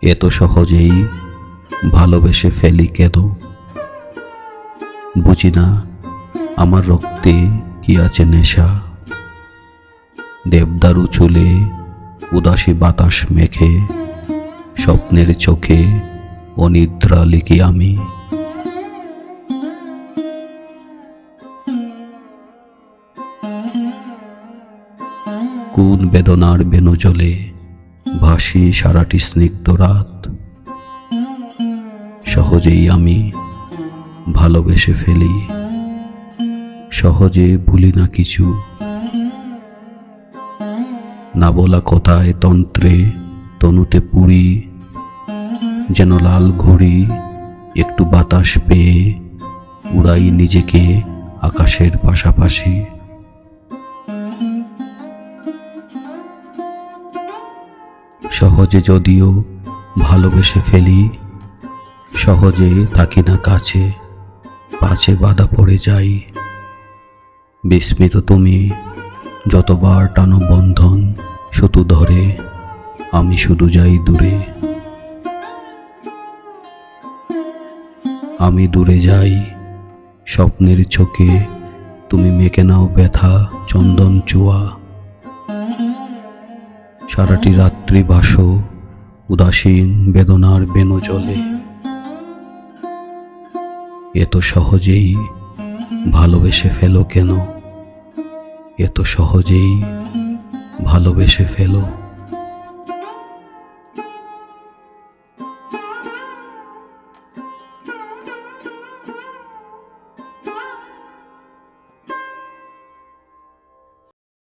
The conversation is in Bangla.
এত সহজেই ভালোবেসে ফেলি কেন? বুঝি না আমার রক্তে কি আছে নেশা। দেবদারু চুলে উদাসী বাতাস মেখে স্বপ্নের চোখে অনিদ্রা লিখি আমি। কোন বেদনার বেণুজলে ভাসি সারাটি স্নিগ্ধ রাত। সহজেই আমি ভালোবেসে ফেলি, সহজে ভুলি না কিছু। না বলা কথায় তন্ত্রে তনুতে পুরি, যেন লাল ঘুড়ি একটু বাতাস পেয়ে উড়াই নিজেকে আকাশের পাশাপাশি। সহজে যদিও ভালোবেসে ফেলি, সহজে থাকি না কাছে, পাছে বাধা পড়ে যাই। বিস্মিত তুমি যতবার টানো বন্ধন সুতো ধরে, আমি শুধু যাই দূরে। আমি দূরে যাই স্বপ্নের চোখে, তুমি মেখে নাও ব্যথা চন্দন চুয়া। সারাটি রাত্রি ভাসো উদাসীন বেদনার বেণুজলে। এত সহজেই ভালোবেসে ফেলো কেন? এত সহজেই ভালোবেসে ফেলো।